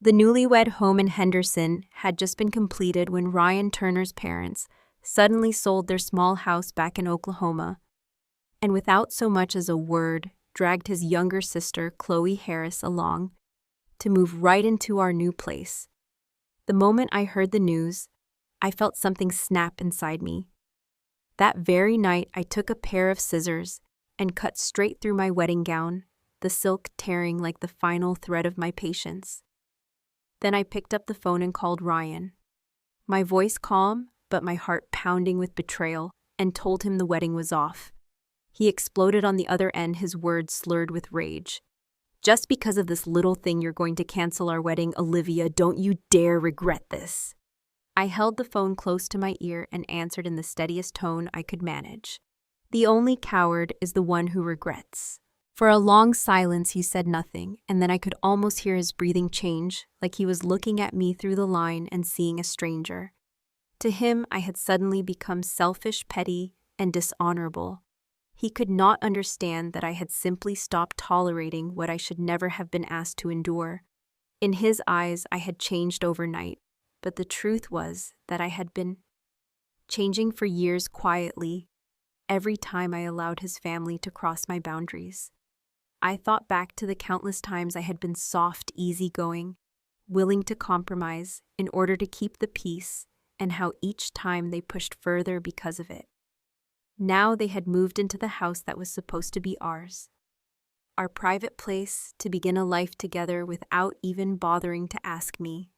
The newlywed home in Henderson had just been completed when Ryan Turner's parents suddenly sold their small house back in Oklahoma, and without so much as a word, dragged his younger sister, Chloe Harris, along to move right into our new place. The moment I heard the news, I felt something snap inside me. That very night, I took a pair of scissors and cut straight through my wedding gown, the silk tearing like the final thread of my patience. Then I picked up the phone and called Ryan, my voice calm, but my heart pounding with betrayal, and told him the wedding was off. He exploded on the other end, his words slurred with rage. "Just because of this little thing you're going to cancel our wedding, Olivia, don't you dare regret this." I held the phone close to my ear and answered in the steadiest tone I could manage. "The only coward is the one who regrets." For a long silence he said nothing, and then I could almost hear his breathing change, like he was looking at me through the line and seeing a stranger. To him, I had suddenly become selfish, petty, and dishonorable. He could not understand that I had simply stopped tolerating what I should never have been asked to endure. In his eyes, I had changed overnight, but the truth was that I had been changing for years quietly, every time I allowed his family to cross my boundaries. I thought back to the countless times I had been soft, easygoing, willing to compromise in order to keep the peace, and how each time they pushed further because of it. Now they had moved into the house that was supposed to be ours, our private place to begin a life together without even bothering to ask me.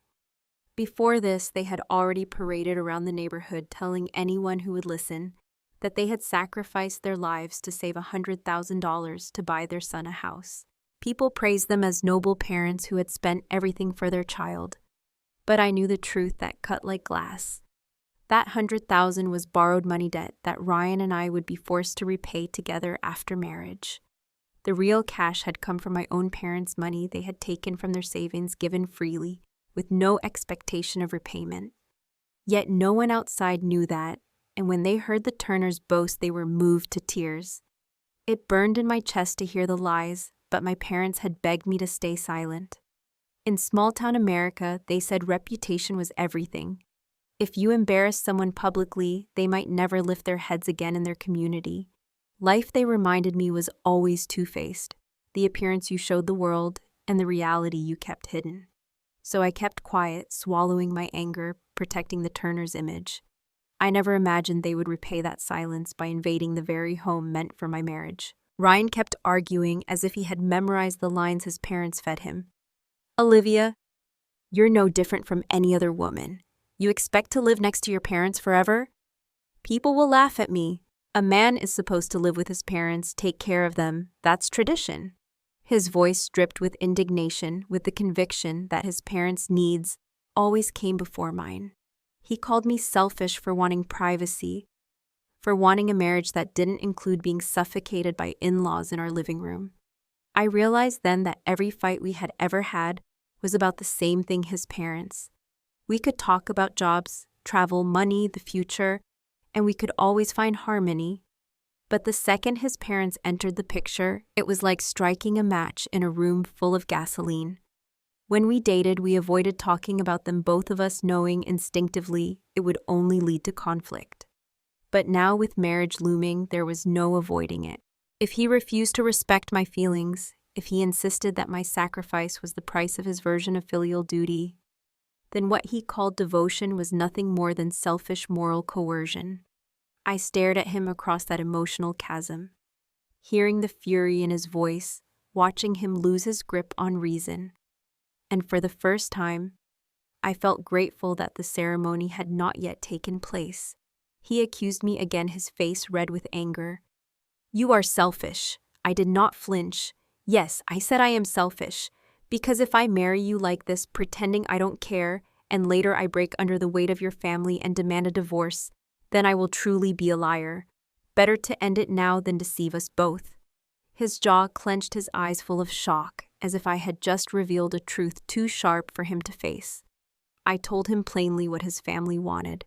Before this, they had already paraded around the neighborhood telling anyone who would listen that they had sacrificed their lives to save $100,000 to buy their son a house. People praised them as noble parents who had spent everything for their child. But I knew the truth that cut like glass. That $100,000 was borrowed money debt that Ryan and I would be forced to repay together after marriage. The real cash had come from my own parents' money they had taken from their savings given freely, with no expectation of repayment. Yet no one outside knew that, and when they heard the Turners boast, they were moved to tears. It burned in my chest to hear the lies, but my parents had begged me to stay silent. In small-town America, they said reputation was everything. If you embarrassed someone publicly, they might never lift their heads again in their community. Life, they reminded me, was always two-faced, the appearance you showed the world and the reality you kept hidden. So I kept quiet, swallowing my anger, protecting the Turners' image. I never imagined they would repay that silence by invading the very home meant for my marriage. Ryan kept arguing as if he had memorized the lines his parents fed him. "Olivia, you're no different from any other woman. You expect to live next to your parents forever? People will laugh at me. A man is supposed to live with his parents, take care of them. That's tradition." His voice dripped with indignation, with the conviction that his parents' needs always came before mine. He called me selfish for wanting privacy, for wanting a marriage that didn't include being suffocated by in-laws in our living room. I realized then that every fight we had ever had was about the same thing: his parents. We could talk about jobs, travel, money, the future, and we could always find harmony. But the second his parents entered the picture, it was like striking a match in a room full of gasoline. When we dated, we avoided talking about them, both of us knowing instinctively it would only lead to conflict. But now, with marriage looming, there was no avoiding it. If he refused to respect my feelings, if he insisted that my sacrifice was the price of his version of filial duty, then what he called devotion was nothing more than selfish moral coercion. I stared at him across that emotional chasm, hearing the fury in his voice, watching him lose his grip on reason. And for the first time, I felt grateful that the ceremony had not yet taken place. He accused me again, his face red with anger. "You are selfish." I did not flinch. "Yes, I said I am selfish. Because if I marry you like this, pretending I don't care, and later I break under the weight of your family and demand a divorce, then I will truly be a liar. Better to end it now than deceive us both." His jaw clenched, his eyes full of shock, as if I had just revealed a truth too sharp for him to face. I told him plainly what his family wanted.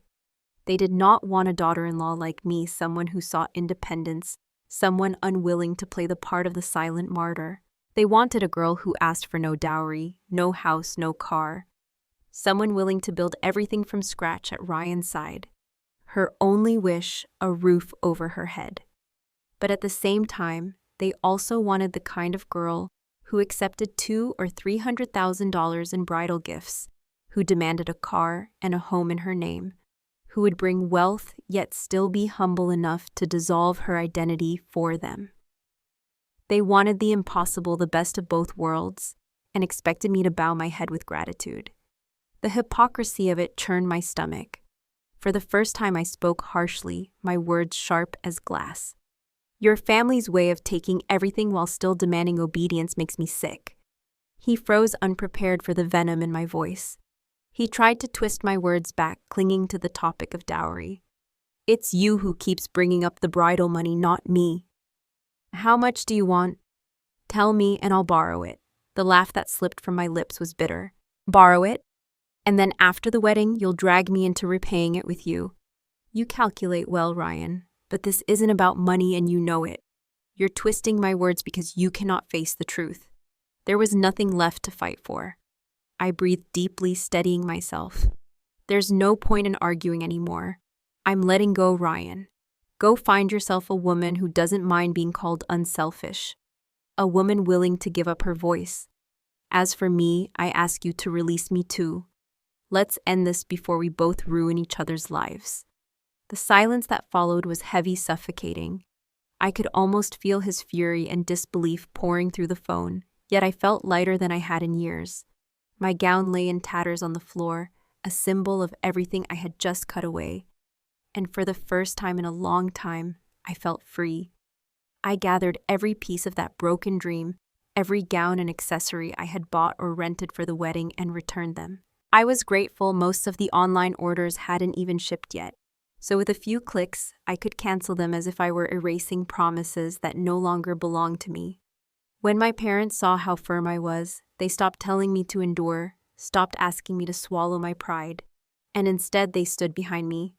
They did not want a daughter-in-law like me, someone who sought independence, someone unwilling to play the part of the silent martyr. They wanted a girl who asked for no dowry, no house, no car. Someone willing to build everything from scratch at Ryan's side. Her only wish, a roof over her head. But at the same time, they also wanted the kind of girl who accepted $200,000 or $300,000 in bridal gifts, who demanded a car and a home in her name, who would bring wealth yet still be humble enough to dissolve her identity for them. They wanted the impossible, the best of both worlds, and expected me to bow my head with gratitude. The hypocrisy of it churned my stomach. For the first time I spoke harshly, my words sharp as glass. Your family's way of taking everything while still demanding obedience makes me sick. He froze, unprepared for the venom in my voice. He tried to twist my words back, clinging to the topic of dowry. It's you who keeps bringing up the bridal money, not me. How much do you want? Tell me and I'll borrow it. The laugh that slipped from my lips was bitter. Borrow it? And then after the wedding, you'll drag me into repaying it with you. You calculate well, Ryan, but this isn't about money and you know it. You're twisting my words because you cannot face the truth. There was nothing left to fight for. I breathed deeply, steadying myself. There's no point in arguing anymore. I'm letting go, Ryan. Go find yourself a woman who doesn't mind being called unselfish. A woman willing to give up her voice. As for me, I ask you to release me too. Let's end this before we both ruin each other's lives. The silence that followed was heavy, suffocating. I could almost feel his fury and disbelief pouring through the phone, yet I felt lighter than I had in years. My gown lay in tatters on the floor, a symbol of everything I had just cut away. And for the first time in a long time, I felt free. I gathered every piece of that broken dream, every gown and accessory I had bought or rented for the wedding, and returned them. I was grateful most of the online orders hadn't even shipped yet, so with a few clicks, I could cancel them as if I were erasing promises that no longer belonged to me. When my parents saw how firm I was, they stopped telling me to endure, stopped asking me to swallow my pride, and instead they stood behind me.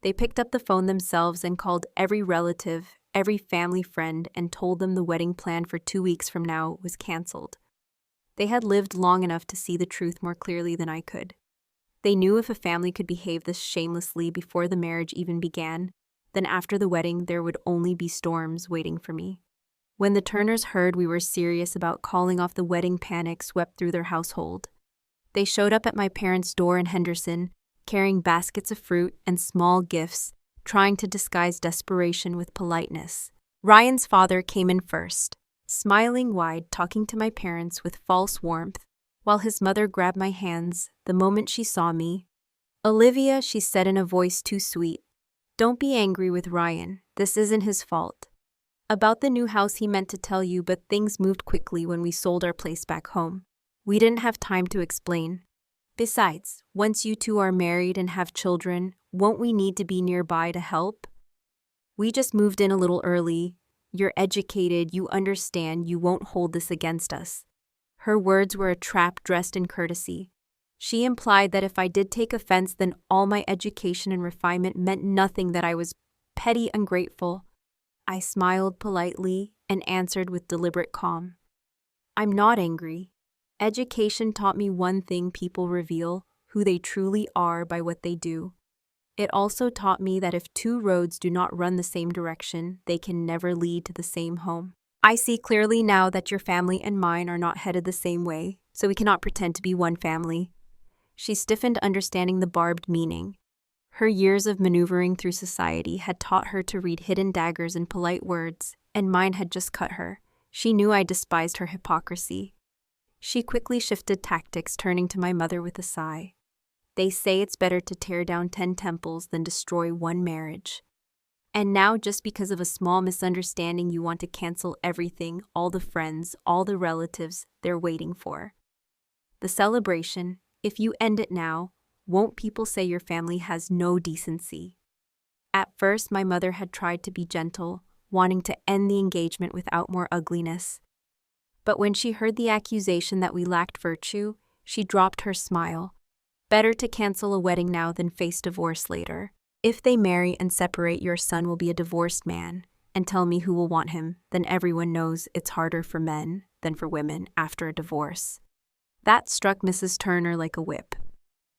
They picked up the phone themselves and called every relative, every family friend, and told them the wedding plan for 2 weeks from now was canceled. They had lived long enough to see the truth more clearly than I could. They knew if a family could behave this shamelessly before the marriage even began, then after the wedding there would only be storms waiting for me. When the Turners heard we were serious about calling off the wedding, panic swept through their household. They showed up at my parents' door in Henderson, carrying baskets of fruit and small gifts, trying to disguise desperation with politeness. Ryan's father came in first, smiling wide, talking to my parents with false warmth, while his mother grabbed my hands the moment she saw me. Olivia, she said in a voice too sweet, don't be angry with Ryan. This isn't his fault. About the new house he meant to tell you, but things moved quickly when we sold our place back home. We didn't have time to explain. Besides, once you two are married and have children, won't we need to be nearby to help? We just moved in a little early. You're educated, you understand, you won't hold this against us. Her words were a trap dressed in courtesy. She implied that if I did take offense, then all my education and refinement meant nothing, that I was petty, ungrateful. I smiled politely and answered with deliberate calm. I'm not angry. Education taught me one thing: people reveal who they truly are by what they do. It also taught me that if two roads do not run the same direction, they can never lead to the same home. I see clearly now that your family and mine are not headed the same way, so we cannot pretend to be one family. She stiffened, understanding the barbed meaning. Her years of maneuvering through society had taught her to read hidden daggers in polite words, and mine had just cut her. She knew I despised her hypocrisy. She quickly shifted tactics, turning to my mother with a sigh. They say it's better to tear down 10 temples than destroy one marriage. And now, just because of a small misunderstanding, you want to cancel everything, all the friends, all the relatives they're waiting for. The celebration, if you end it now, won't people say your family has no decency? At first, my mother had tried to be gentle, wanting to end the engagement without more ugliness. But when she heard the accusation that we lacked virtue, she dropped her smile. Better to cancel a wedding now than face divorce later. If they marry and separate, your son will be a divorced man, and tell me who will want him, then everyone knows it's harder for men. than for women after a divorce. That struck Mrs. Turner like a whip.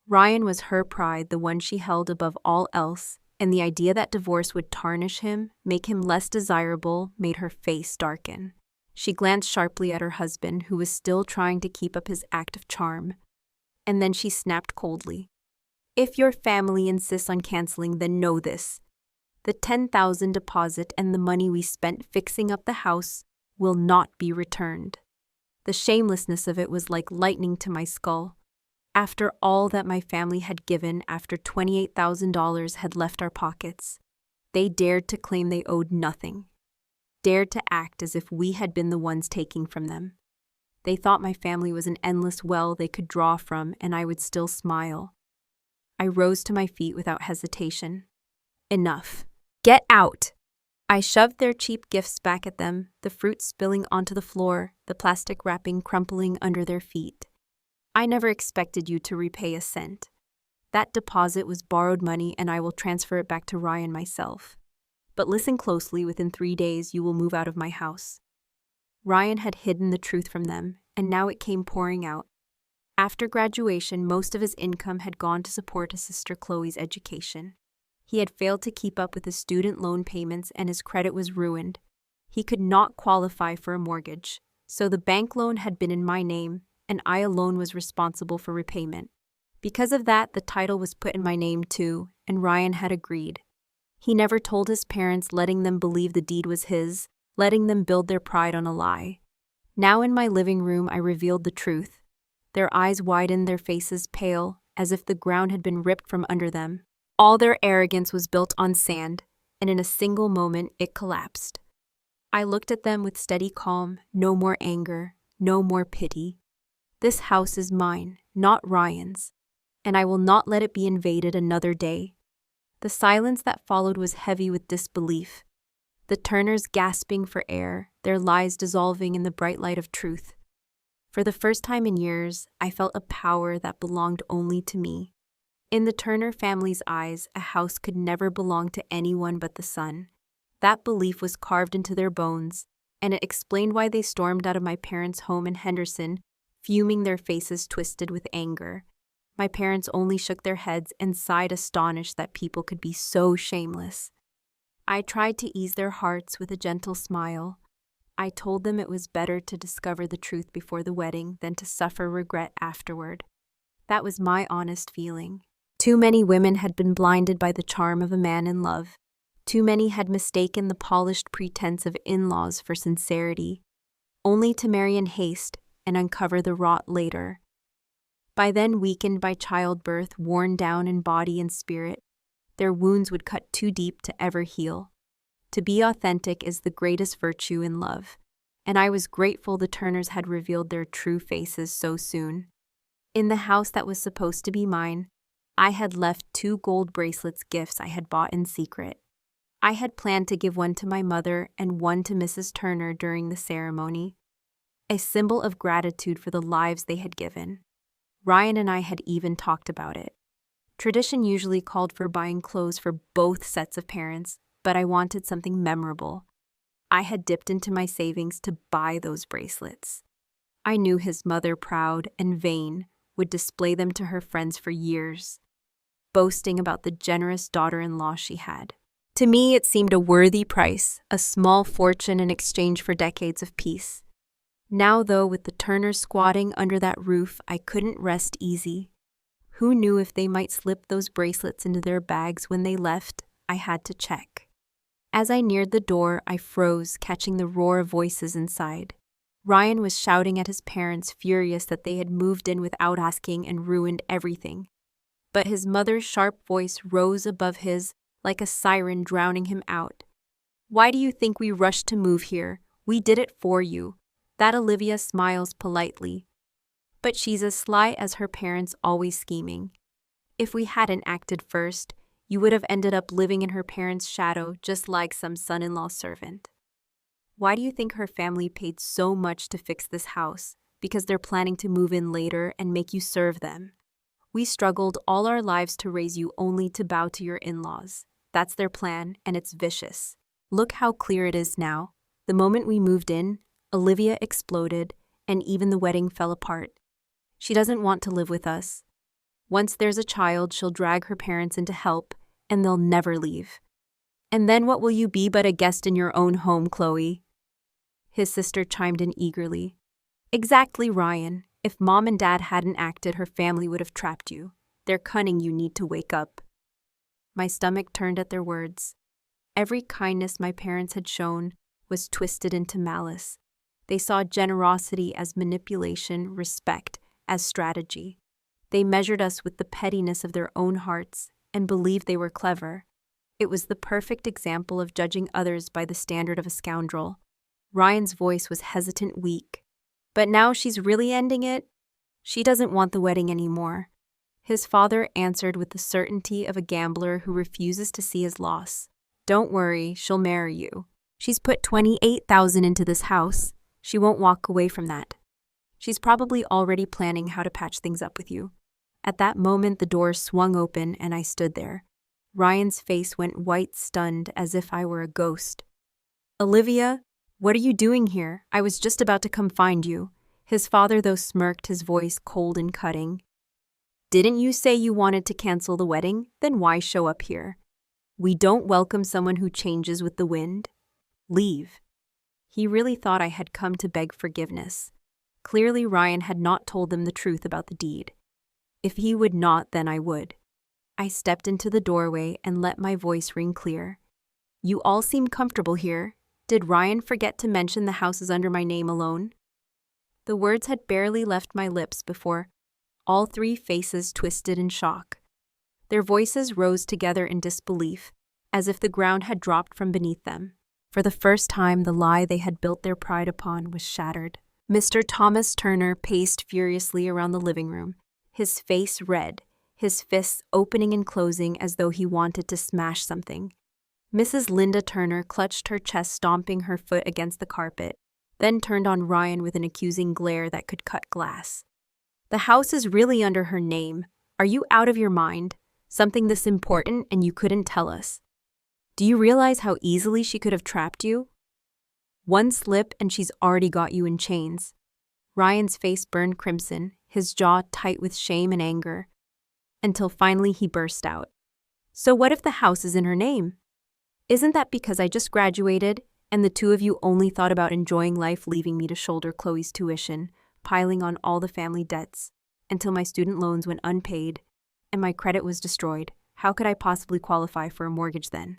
Ryan was her pride, the one she held above all else, and the idea that divorce would tarnish him, make him less desirable, made her face darken. She glanced sharply at her husband, who was still trying to keep up his act of charm. And then she snapped coldly. "If your family insists on canceling, then know this. The $10,000 deposit and the money we spent fixing up the house will not be returned." The shamelessness of it was like lightning to my skull. After all that my family had given, after $28,000 had left our pockets, they dared to claim they owed nothing, dared to act as if we had been the ones taking from them. They thought my family was an endless well they could draw from, and I would still smile. I rose to my feet without hesitation. Enough. Get out! I shoved their cheap gifts back at them, the fruit spilling onto the floor, the plastic wrapping crumpling under their feet. I never expected you to repay a cent. That deposit was borrowed money, and I will transfer it back to Ryan myself. But listen closely, within 3 days you will move out of my house. Ryan had hidden the truth from them, and now it came pouring out. After graduation, most of his income had gone to support his sister Chloe's education. He had failed to keep up with his student loan payments, and his credit was ruined. He could not qualify for a mortgage, so the bank loan had been in my name, and I alone was responsible for repayment. Because of that, the title was put in my name too, and Ryan had agreed. He never told his parents, letting them believe the deed was his, letting them build their pride on a lie. Now in my living room, I revealed the truth. Their eyes widened, their faces pale, as if the ground had been ripped from under them. All their arrogance was built on sand, and in a single moment it collapsed. I looked at them with steady calm, no more anger, no more pity. This house is mine, not Ryan's, and I will not let it be invaded another day. The silence that followed was heavy with disbelief. The Turners gasping for air, their lies dissolving in the bright light of truth. For the first time in years, I felt a power that belonged only to me. In the Turner family's eyes, a house could never belong to anyone but the son. That belief was carved into their bones, and it explained why they stormed out of my parents' home in Henderson, fuming, their faces twisted with anger. My parents only shook their heads and sighed, astonished that people could be so shameless. I tried to ease their hearts with a gentle smile. I told them it was better to discover the truth before the wedding than to suffer regret afterward. That was my honest feeling. Too many women had been blinded by the charm of a man in love. Too many had mistaken the polished pretense of in-laws for sincerity, only to marry in haste and uncover the rot later. By then, weakened by childbirth, worn down in body and spirit, their wounds would cut too deep to ever heal. To be authentic is the greatest virtue in love, and I was grateful the Turners had revealed their true faces so soon. In the house that was supposed to be mine, I had left 2 gold bracelets, gifts I had bought in secret. I had planned to give one to my mother and one to Mrs. Turner during the ceremony, a symbol of gratitude for the lives they had given. Ryan and I had even talked about it. Tradition usually called for buying clothes for both sets of parents, but I wanted something memorable. I had dipped into my savings to buy those bracelets. I knew his mother, proud and vain, would display them to her friends for years, boasting about the generous daughter-in-law she had. To me, it seemed a worthy price, a small fortune in exchange for decades of peace. Now, though, with the Turners squatting under that roof, I couldn't rest easy. Who knew if they might slip those bracelets into their bags when they left? I had to check. As I neared the door, I froze, catching the roar of voices inside. Ryan was shouting at his parents, furious that they had moved in without asking and ruined everything. But his mother's sharp voice rose above his, like a siren, drowning him out. "Why do you think we rushed to move here? We did it for you." That Olivia smiles politely. But she's as sly as her parents, always scheming. If we hadn't acted first, you would have ended up living in her parents' shadow, just like some son-in-law servant. Why do you think her family paid so much to fix this house? Because they're planning to move in later and make you serve them. We struggled all our lives to raise you only to bow to your in-laws. That's their plan, and it's vicious. Look how clear it is now. The moment we moved in, Olivia exploded, and even the wedding fell apart. She doesn't want to live with us. Once there's a child, she'll drag her parents into help, and they'll never leave. And then what will you be but a guest in your own home, Chloe? His sister chimed in eagerly. Exactly, Ryan. If Mom and Dad hadn't acted, her family would have trapped you. They're cunning, you need to wake up. My stomach turned at their words. Every kindness my parents had shown was twisted into malice. They saw generosity as manipulation, respect as strategy. They measured us with the pettiness of their own hearts and believed they were clever. It was the perfect example of judging others by the standard of a scoundrel. Ryan's voice was hesitant, weak. But now she's really ending it? She doesn't want the wedding anymore. His father answered with the certainty of a gambler who refuses to see his loss. Don't worry, she'll marry you. She's put $28,000 into this house. She won't walk away from that. She's probably already planning how to patch things up with you. At that moment, the door swung open and I stood there. Ryan's face went white, stunned, as if I were a ghost. Olivia, what are you doing here? I was just about to come find you. His father, though, smirked, his voice cold and cutting. Didn't you say you wanted to cancel the wedding? Then why show up here? We don't welcome someone who changes with the wind. Leave. He really thought I had come to beg forgiveness. Clearly, Ryan had not told them the truth about the deed. If he would not, then I would. I stepped into the doorway and let my voice ring clear. You all seem comfortable here. Did Ryan forget to mention the house is under my name alone? The words had barely left my lips before all three faces twisted in shock. Their voices rose together in disbelief, as if the ground had dropped from beneath them. For the first time, the lie they had built their pride upon was shattered. Mr. Thomas Turner paced furiously around the living room, his face red, his fists opening and closing as though he wanted to smash something. Mrs. Linda Turner clutched her chest, stomping her foot against the carpet, then turned on Ryan with an accusing glare that could cut glass. The house is really under her name. Are you out of your mind? Something this important and you couldn't tell us. Do you realize how easily she could have trapped you? One slip and she's already got you in chains. Ryan's face burned crimson, his jaw tight with shame and anger, until finally he burst out. So what if the house is in her name? Isn't that because I just graduated and the two of you only thought about enjoying life, leaving me to shoulder Chloe's tuition, piling on all the family debts, until my student loans went unpaid and my credit was destroyed? How could I possibly qualify for a mortgage then?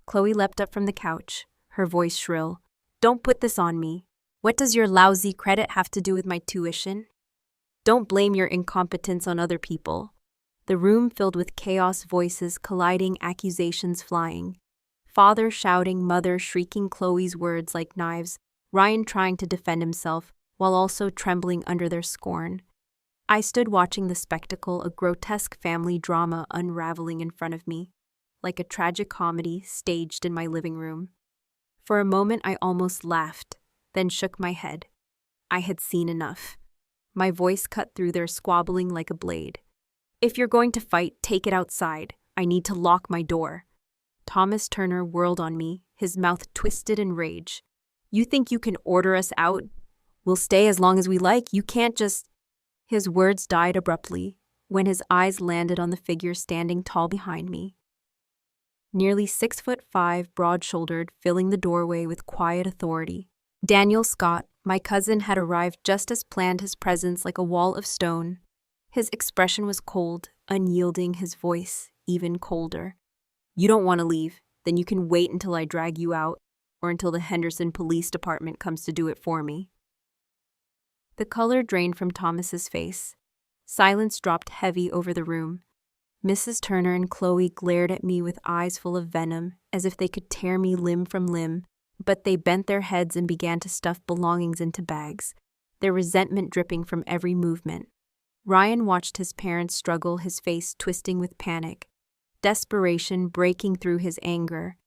Chloe leapt up from the couch, her voice shrill. Don't put this on me. What does your lousy credit have to do with my tuition? Don't blame your incompetence on other people. The room filled with chaos, voices colliding, accusations flying. Father shouting, mother shrieking Chloe's words like knives, Ryan trying to defend himself while also trembling under their scorn. I stood watching the spectacle, a grotesque family drama unraveling in front of me, like a tragic comedy staged in my living room. For a moment I almost laughed, then shook my head. I had seen enough. My voice cut through their squabbling like a blade. If you're going to fight, take it outside. I need to lock my door. Thomas Turner whirled on me, his mouth twisted in rage. You think you can order us out? We'll stay as long as we like. You can't just... His words died abruptly when his eyes landed on the figure standing tall behind me. Nearly 6'5", broad-shouldered, filling the doorway with quiet authority. Daniel Scott, my cousin, had arrived just as planned, his presence like a wall of stone. His expression was cold, unyielding, his voice even colder. You don't want to leave? Then you can wait until I drag you out, or until the Henderson Police Department comes to do it for me. The color drained from Thomas's face. Silence dropped heavy over the room. Mrs. Turner and Chloe glared at me with eyes full of venom, as if they could tear me limb from limb, but they bent their heads and began to stuff belongings into bags, their resentment dripping from every movement. Ryan watched his parents struggle, his face twisting with panic, desperation breaking through his anger.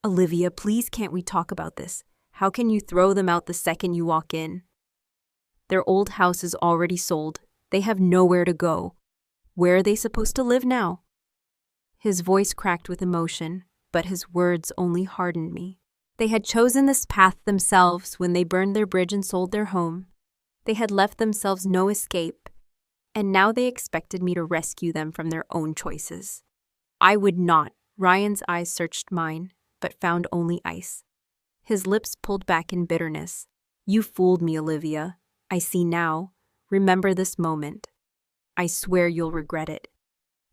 Olivia, please, can't we talk about this? How can you throw them out the second you walk in? Their old house is already sold. They have nowhere to go. Where are they supposed to live now? His voice cracked with emotion, but his words only hardened me. They had chosen this path themselves when they burned their bridge and sold their home. They had left themselves no escape, and now they expected me to rescue them from their own choices. I would not. Ryan's eyes searched mine, but found only ice. His lips pulled back in bitterness. You fooled me, Olivia. I see now. Remember this moment. I swear you'll regret it.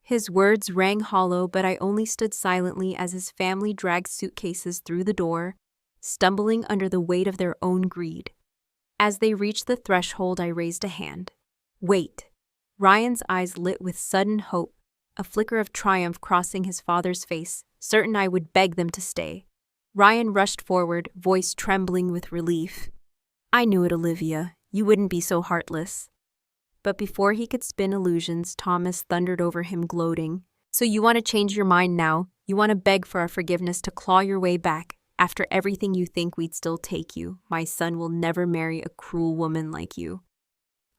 His words rang hollow, but I only stood silently as his family dragged suitcases through the door, stumbling under the weight of their own greed. As they reached the threshold, I raised a hand. Wait. Ryan's eyes lit with sudden hope, a flicker of triumph crossing his father's face, certain I would beg them to stay. Ryan rushed forward, voice trembling with relief. I knew it, Olivia. You wouldn't be so heartless. But before he could spin illusions, Thomas thundered over him, gloating. So you want to change your mind now? You want to beg for our forgiveness to claw your way back? After everything you think we'd still take you, my son will never marry a cruel woman like you.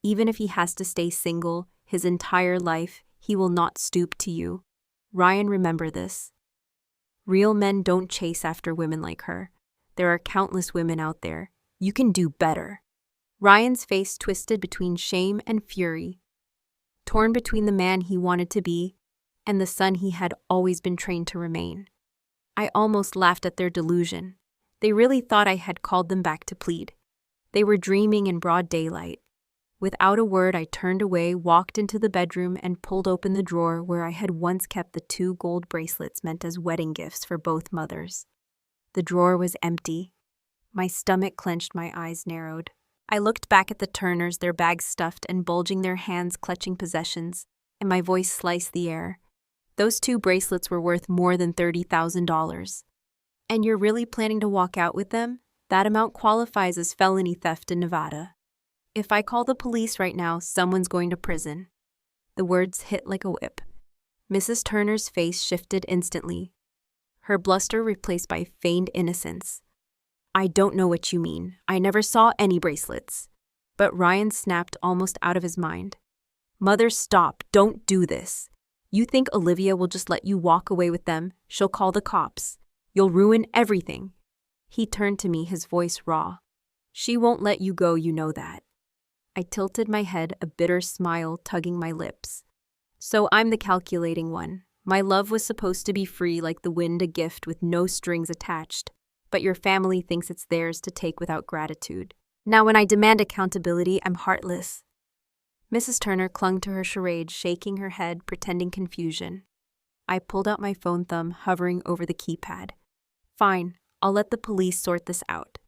Even if he has to stay single his entire life, he will not stoop to you. Ryan, remember this. Real men don't chase after women like her. There are countless women out there. You can do better. Ryan's face twisted between shame and fury, torn between the man he wanted to be and the son he had always been trained to remain. I almost laughed at their delusion. They really thought I had called them back to plead. They were dreaming in broad daylight. Without a word, I turned away, walked into the bedroom, and pulled open the drawer where I had once kept the 2 gold bracelets meant as wedding gifts for both mothers. The drawer was empty. My stomach clenched, my eyes narrowed. I looked back at the Turners, their bags stuffed and bulging, their hands clutching possessions, and my voice sliced the air. Those 2 bracelets were worth more than $30,000. And you're really planning to walk out with them? That amount qualifies as felony theft in Nevada. If I call the police right now, someone's going to prison. The words hit like a whip. Mrs. Turner's face shifted instantly, her bluster replaced by feigned innocence. I don't know what you mean. I never saw any bracelets. But Ryan snapped, almost out of his mind. Mother, stop. Don't do this. You think Olivia will just let you walk away with them? She'll call the cops. You'll ruin everything. He turned to me, his voice raw. She won't let you go, you know that. I tilted my head, a bitter smile tugging my lips. So I'm the calculating one. My love was supposed to be free like the wind, a gift with no strings attached. But your family thinks it's theirs to take without gratitude. Now when I demand accountability, I'm heartless. Mrs. Turner clung to her charade, shaking her head, pretending confusion. I pulled out my phone thumb, hovering over the keypad. Fine, I'll let the police sort this out.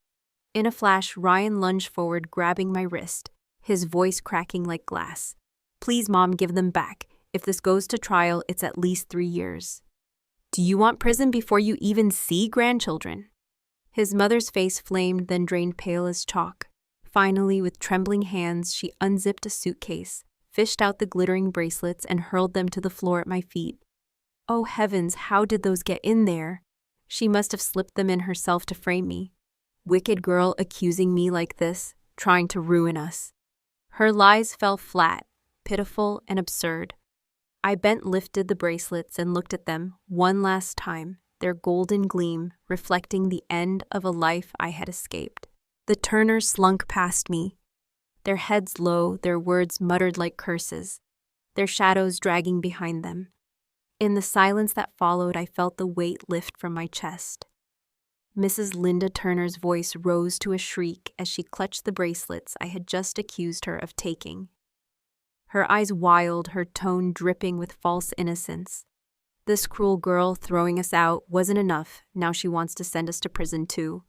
In a flash, Ryan lunged forward, grabbing my wrist, his voice cracking like glass. Please, Mom, give them back. If this goes to trial, it's at least 3 years. Do you want prison before you even see grandchildren? His mother's face flamed, then drained pale as chalk. Finally, with trembling hands, she unzipped a suitcase, fished out the glittering bracelets, and hurled them to the floor at my feet. Oh heavens, how did those get in there? She must have slipped them in herself to frame me. Wicked girl, accusing me like this, trying to ruin us. Her lies fell flat, pitiful and absurd. I bent, lifted the bracelets, and looked at them one last time, their golden gleam reflecting the end of a life I had escaped. The Turners slunk past me, their heads low, their words muttered like curses, their shadows dragging behind them. In the silence that followed, I felt the weight lift from my chest. Mrs. Linda Turner's voice rose to a shriek as she clutched the bracelets I had just accused her of taking. Her eyes wild, her tone dripping with false innocence. This cruel girl throwing us out wasn't enough, now she wants to send us to prison too.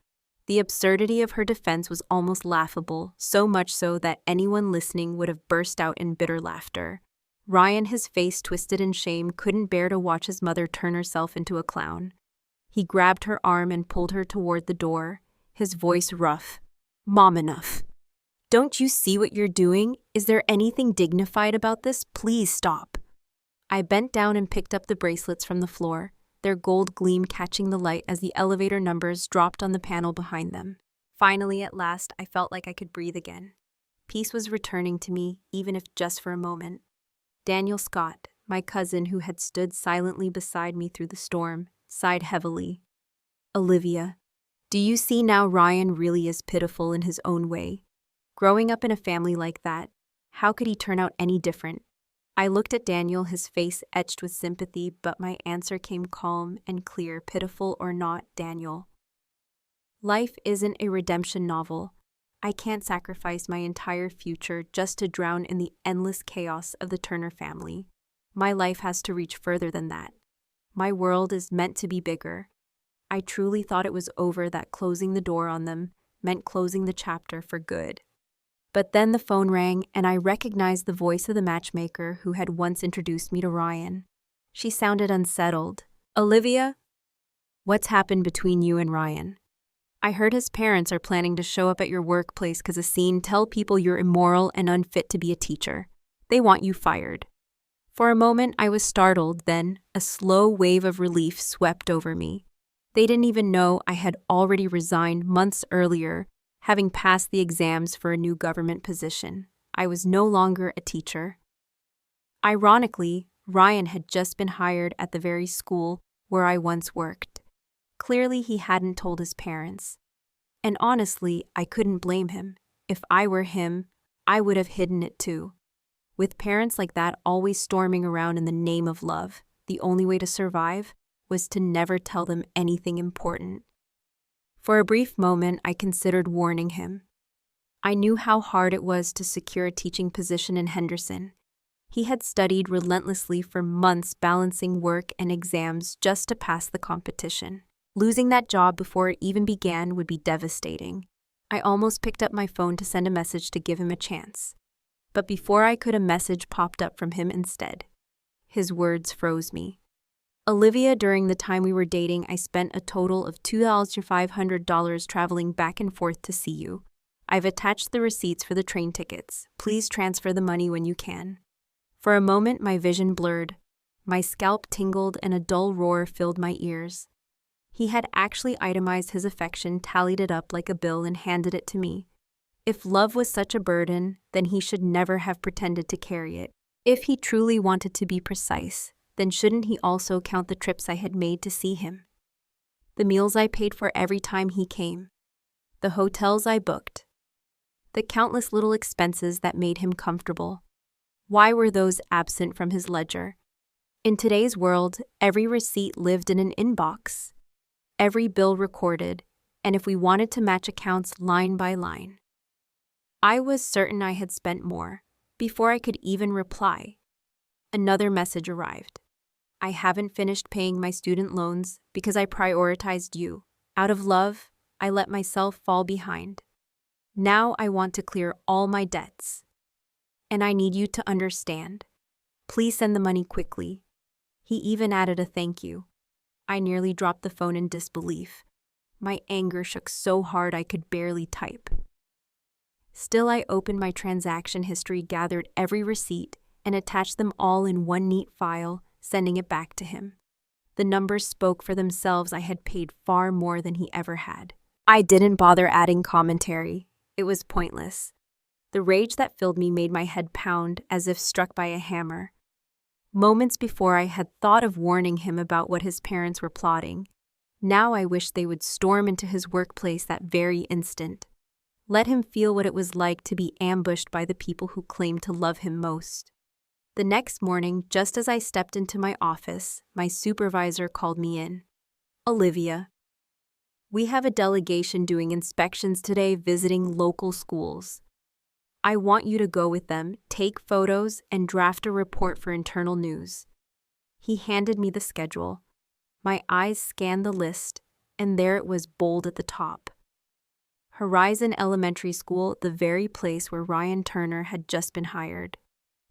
The absurdity of her defense was almost laughable, so much so that anyone listening would have burst out in bitter laughter. Ryan, his face twisted in shame, couldn't bear to watch his mother turn herself into a clown. He grabbed her arm and pulled her toward the door, his voice rough. Mom, enough. Don't you see what you're doing? Is there anything dignified about this? Please stop. I bent down and picked up the bracelets from the floor, their gold gleam catching the light as the elevator numbers dropped on the panel behind them. Finally, at last, I felt like I could breathe again. Peace was returning to me, even if just for a moment. Daniel Scott, my cousin who had stood silently beside me through the storm, sighed heavily. Olivia, Do you see now Ryan really is pitiful in his own way? Growing up in a family like that, how could he turn out any different? I looked at Daniel, his face etched with sympathy, but my answer came calm and clear, pitiful or not, Daniel. Life isn't a redemption novel. I can't sacrifice my entire future just to drown in the endless chaos of the Turner family. My life has to reach further than that. My world is meant to be bigger. I truly thought it was over, that closing the door on them meant closing the chapter for good. But then the phone rang, and I recognized the voice of the matchmaker who had once introduced me to Ryan. She sounded unsettled. "Olivia? What's happened between you and Ryan? I heard his parents are planning to show up at your workplace because a scene. Tell people you're immoral and unfit to be a teacher. They want you fired." For a moment, I was startled, then a slow wave of relief swept over me. They didn't even know I had already resigned months earlier, having passed the exams for a new government position. I was no longer a teacher. Ironically, Ryan had just been hired at the very school where I once worked. Clearly, he hadn't told his parents. And honestly, I couldn't blame him. If I were him, I would have hidden it too. With parents like that always storming around in the name of love, the only way to survive was to never tell them anything important. For a brief moment, I considered warning him. I knew how hard it was to secure a teaching position in Henderson. He had studied relentlessly for months, balancing work and exams just to pass the competition. Losing that job before it even began would be devastating. I almost picked up my phone to send a message to give him a chance. But before I could, a message popped up from him instead. His words froze me. "Olivia, during the time we were dating, I spent a total of $2,500 traveling back and forth to see you. I've attached the receipts for the train tickets. Please transfer the money when you can." For a moment, my vision blurred. My scalp tingled and a dull roar filled my ears. He had actually itemized his affection, tallied it up like a bill, and handed it to me. If love was such a burden, then he should never have pretended to carry it. If he truly wanted to be precise, then shouldn't he also count the trips I had made to see him? The meals I paid for every time he came. The hotels I booked. The countless little expenses that made him comfortable. Why were those absent from his ledger? In today's world, every receipt lived in an inbox. Every bill recorded, and if we wanted to match accounts line by line. I was certain I had spent more. Before I could even reply, another message arrived. "I haven't finished paying my student loans because I prioritized you. Out of love, I let myself fall behind. Now I want to clear all my debts. And I need you to understand. Please send the money quickly." He even added a thank you. I nearly dropped the phone in disbelief. My anger shook so hard I could barely type. Still, I opened my transaction history, gathered every receipt, and attached them all in one neat file, sending it back to him. The numbers spoke for themselves. I had paid far more than he ever had. I didn't bother adding commentary. It was pointless. The rage that filled me made my head pound as if struck by a hammer. Moments before, I had thought of warning him about what his parents were plotting. Now I wished they would storm into his workplace that very instant. Let him feel what it was like to be ambushed by the people who claimed to love him most. The next morning, just as I stepped into my office, my supervisor called me in. "Olivia, we have a delegation doing inspections today, visiting local schools. I want you to go with them, take photos, and draft a report for internal news." He handed me the schedule. My eyes scanned the list, and there it was, bold at the top. Horizon Elementary School, the very place where Ryan Turner had just been hired.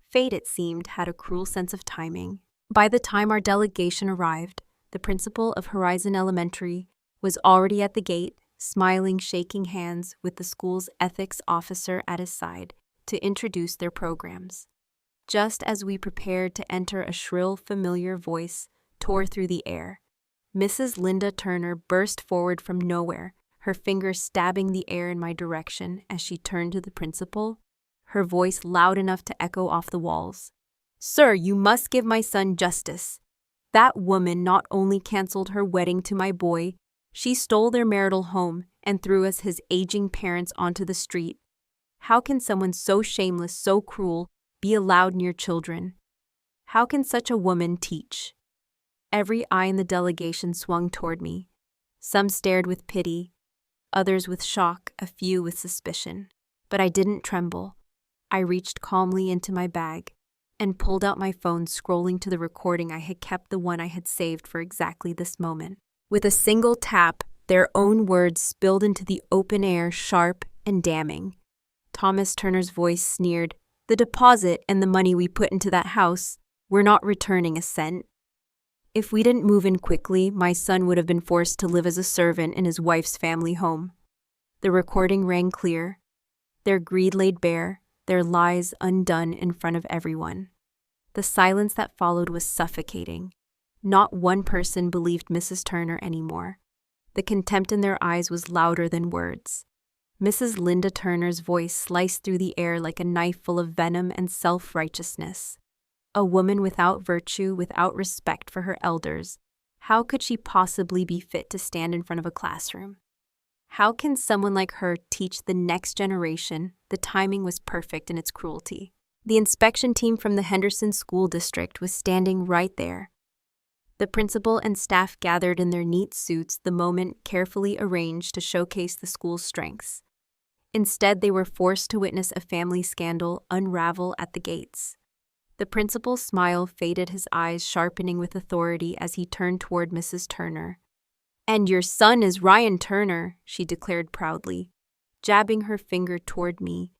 Fate, it seemed, had a cruel sense of timing. By the time our delegation arrived, the principal of Horizon Elementary was already at the gate, smiling, shaking hands with the school's ethics officer at his side to introduce their programs. Just as we prepared to enter, a shrill, familiar voice tore through the air. Mrs. Linda Turner burst forward from nowhere, her finger stabbing the air in my direction as she turned to the principal, her voice loud enough to echo off the walls. "Sir, you must give my son justice. That woman not only canceled her wedding to my boy, She stole their marital home and threw us, his aging parents, onto the street. How can someone so shameless, so cruel, be allowed near children? How can such a woman teach? Every eye in the delegation swung toward me. Some stared with pity, others with shock, a few with suspicion. But I didn't tremble. I reached calmly into my bag and pulled out my phone, scrolling to the recording I had kept, the one I had saved for exactly this moment. With a single tap, their own words spilled into the open air, sharp and damning. Thomas Turner's voice sneered, "The deposit and the money we put into that house, we're not returning a cent. If we didn't move in quickly, my son would have been forced to live as a servant in his wife's family home." The recording rang clear, their greed laid bare, their lies undone in front of everyone. The silence that followed was suffocating. Not one person believed Mrs. Turner anymore. The contempt in their eyes was louder than words. Mrs. Linda Turner's voice sliced through the air like a knife full of venom and self-righteousness. A woman without virtue, without respect for her elders, how could she possibly be fit to stand in front of a classroom? How can someone like her teach the next generation? The timing was perfect in its cruelty. The inspection team from the Henderson School District was standing right there. The principal and staff gathered in their neat suits, the moment carefully arranged to showcase the school's strengths. Instead, they were forced to witness a family scandal unravel at the gates. The principal's smile faded, his eyes sharpening with authority as he turned toward Mrs. Turner. "And your son is Ryan Turner," she declared proudly, jabbing her finger toward me,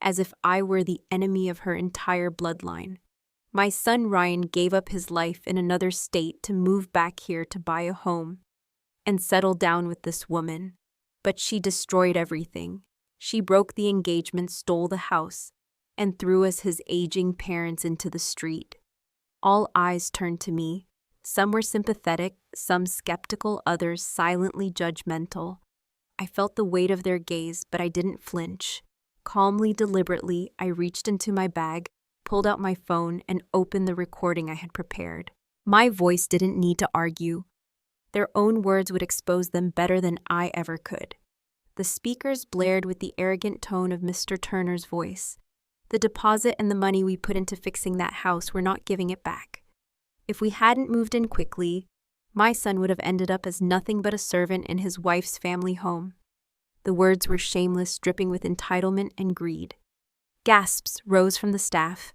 as if I were the enemy of her entire bloodline. "My son Ryan gave up his life in another state to move back here to buy a home and settle down with this woman. But she destroyed everything. She broke the engagement, stole the house, and threw us, his aging parents, into the street." All eyes turned to me. Some were sympathetic, some skeptical, others silently judgmental. I felt the weight of their gaze, but I didn't flinch. Calmly, deliberately, I reached into my bag, pulled out my phone, and opened the recording I had prepared. My voice didn't need to argue. Their own words would expose them better than I ever could. The speakers blared with the arrogant tone of Mr. Turner's voice. "The deposit and the money we put into fixing that house, we're not giving it back. If we hadn't moved in quickly, my son would have ended up as nothing but a servant in his wife's family home." The words were shameless, dripping with entitlement and greed. Gasps rose from the staff.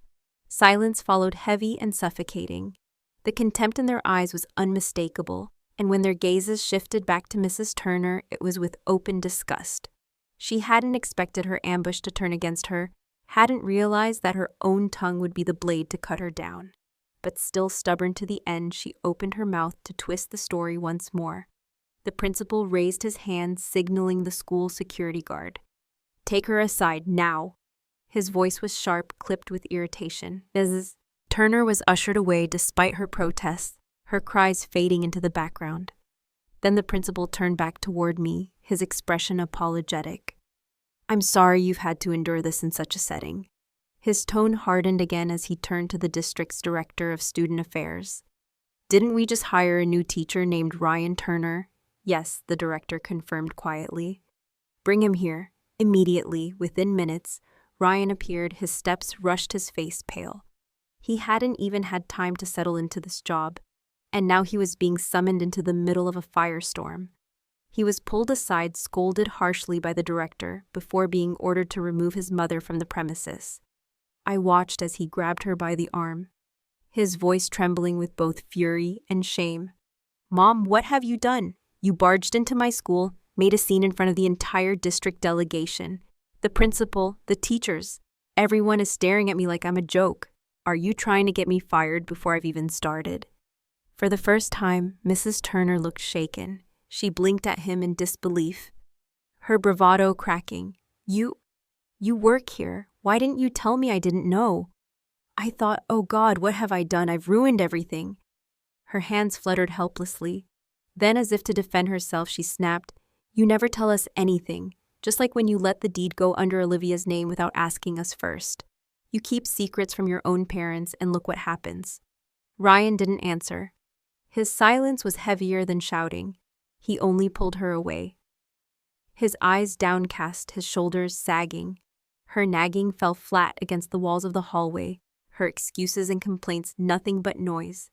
Silence followed, heavy and suffocating. The contempt in their eyes was unmistakable, and when their gazes shifted back to Mrs. Turner, it was with open disgust. She hadn't expected her ambush to turn against her, hadn't realized that her own tongue would be the blade to cut her down. But still stubborn to the end, she opened her mouth to twist the story once more. The principal raised his hand, signaling the school security guard. "Take her aside, now." His voice was sharp, clipped with irritation. Mrs. Turner was ushered away despite her protests, her cries fading into the background. Then the principal turned back toward me, his expression apologetic. "I'm sorry you've had to endure this in such a setting." His tone hardened again as he turned to the district's director of student affairs. "Didn't we just hire a new teacher named Ryan Turner?" "Yes," the director confirmed quietly. "Bring him here." Immediately, within minutes, Ryan appeared, his steps rushed, his face pale. He hadn't even had time to settle into this job, and now he was being summoned into the middle of a firestorm. He was pulled aside, scolded harshly by the director, before being ordered to remove his mother from the premises. I watched as he grabbed her by the arm, his voice trembling with both fury and shame. "Mom, what have you done? You barged into my school, made a scene in front of the entire district delegation. The principal, the teachers, everyone is staring at me like I'm a joke. Are you trying to get me fired before I've even started?" For the first time, Mrs. Turner looked shaken. She blinked at him in disbelief, her bravado cracking. You work here. Why didn't you tell me? I didn't know." I thought, "Oh God, what have I done? I've ruined everything." Her hands fluttered helplessly. Then, as if to defend herself, she snapped, "You never tell us anything, just like when you let the deed go under Olivia's name without asking us first. You keep secrets from your own parents, and look what happens." Ryan didn't answer. His silence was heavier than shouting. He only pulled her away. His eyes downcast, his shoulders sagging. Her nagging fell flat against the walls of the hallway, her excuses and complaints nothing but noise.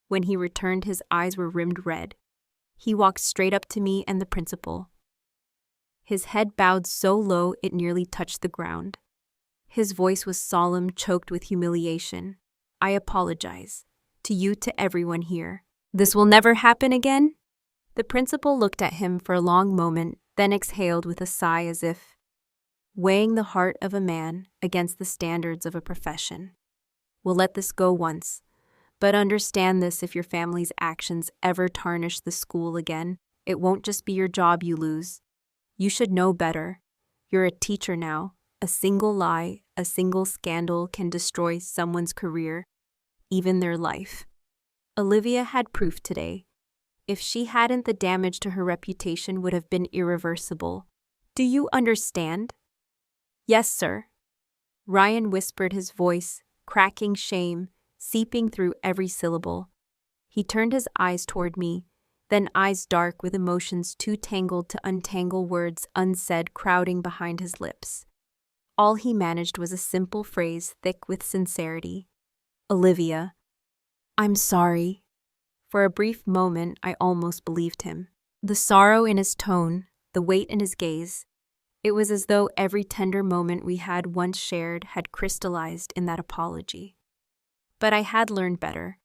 When he returned, his eyes were rimmed red. He walked straight up to me and the principal. His head bowed so low it nearly touched the ground. His voice was solemn, choked with humiliation. "I apologize. To you, to everyone here. This will never happen again?" The principal looked at him for a long moment, then exhaled with a sigh as if weighing the heart of a man against the standards of a profession. "We'll let this go once. But understand this, if your family's actions ever tarnish the school again, it won't just be your job you lose. You should know better. You're a teacher now. A single lie, a single scandal can destroy someone's career, even their life." Olivia had proof today. If she hadn't, the damage to her reputation would have been irreversible. "Do you understand?" "Yes, sir." Ryan whispered, his voice cracking shame, seeping through every syllable. He turned his eyes toward me, then eyes dark with emotions too tangled to untangle, words unsaid crowding behind his lips. All he managed was a simple phrase thick with sincerity. "Olivia, I'm sorry." For a brief moment, I almost believed him. The sorrow in his tone, the weight in his gaze. It was as though every tender moment we had once shared had crystallized in that apology. But I had learned better.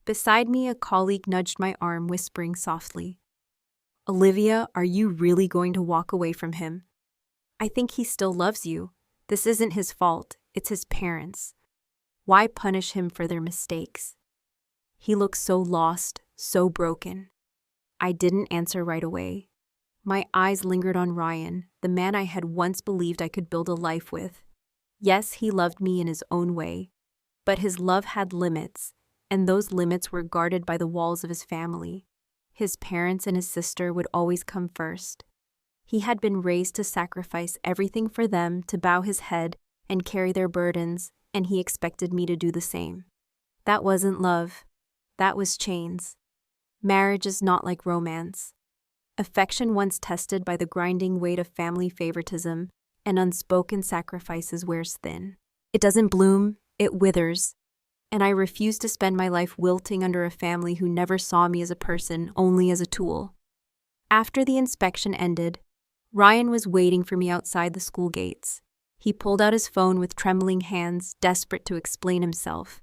Beside me, a colleague nudged my arm, whispering softly, "Olivia, are you really going to walk away from him? I think he still loves you. This isn't his fault, it's his parents. Why punish him for their mistakes?" He looked so lost, so broken. I didn't answer right away. My eyes lingered on Ryan, the man I had once believed I could build a life with. Yes, he loved me in his own way, but his love had limits, and those limits were guarded by the walls of his family. His parents and his sister would always come first. He had been raised to sacrifice everything for them, to bow his head and carry their burdens, and he expected me to do the same. That wasn't love. That was chains. Marriage is not like romance. Affection, once tested by the grinding weight of family favoritism and unspoken sacrifices, wears thin. It doesn't bloom, it withers. And I refused to spend my life wilting under a family who never saw me as a person, only as a tool. After the inspection ended, Ryan was waiting for me outside the school gates. He pulled out his phone with trembling hands, desperate to explain himself.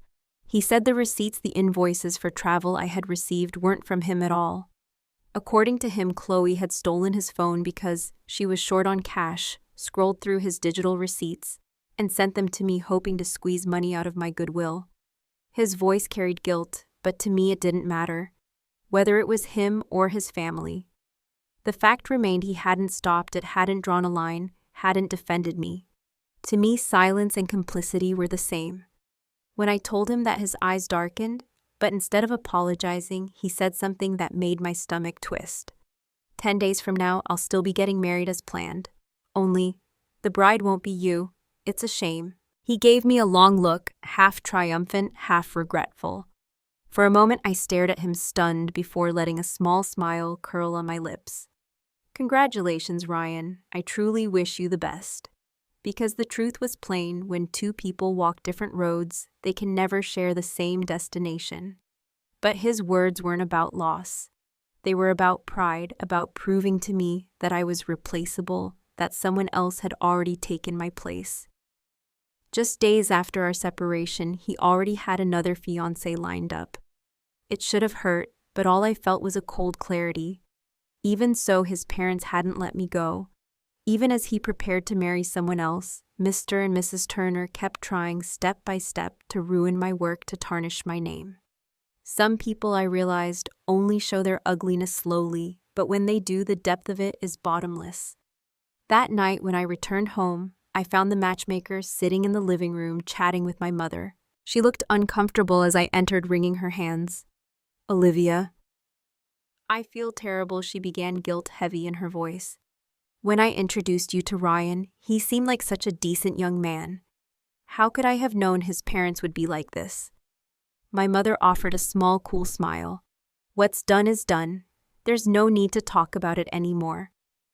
He said the receipts, the invoices for travel I had received, weren't from him at all. According to him, Chloe had stolen his phone because she was short on cash, scrolled through his digital receipts, and sent them to me, hoping to squeeze money out of my goodwill. His voice carried guilt, but to me it didn't matter, whether it was him or his family. The fact remained, he hadn't stopped, it hadn't drawn a line, hadn't defended me. To me, silence and complicity were the same. When I told him that, his eyes darkened, but instead of apologizing, he said something that made my stomach twist. 10 days from now, I'll still be getting married as planned. Only, the bride won't be you. It's a shame. He gave me a long look, half triumphant, half regretful. For a moment, I stared at him, stunned, before letting a small smile curl on my lips. "Congratulations, Ryan. I truly wish you the best." Because the truth was plain: when two people walk different roads, they can never share the same destination. But his words weren't about loss. They were about pride, about proving to me that I was replaceable, that someone else had already taken my place. Just days after our separation, he already had another fiancé lined up. It should have hurt, but all I felt was a cold clarity. Even so, his parents hadn't let me go. Even as he prepared to marry someone else, Mr. and Mrs. Turner kept trying step by step to ruin my work, to tarnish my name. Some people, I realized, only show their ugliness slowly, but when they do, the depth of it is bottomless. That night, when I returned home, I found the matchmaker sitting in the living room chatting with my mother. She looked uncomfortable as I entered, wringing her hands. "Olivia." "I feel terrible," she began, guilt heavy in her voice. "When I introduced you to Ryan, he seemed like such a decent young man. How could I have known his parents would be like this?" My mother offered a small, cool smile. "What's done is done. There's no need to talk about it anymore.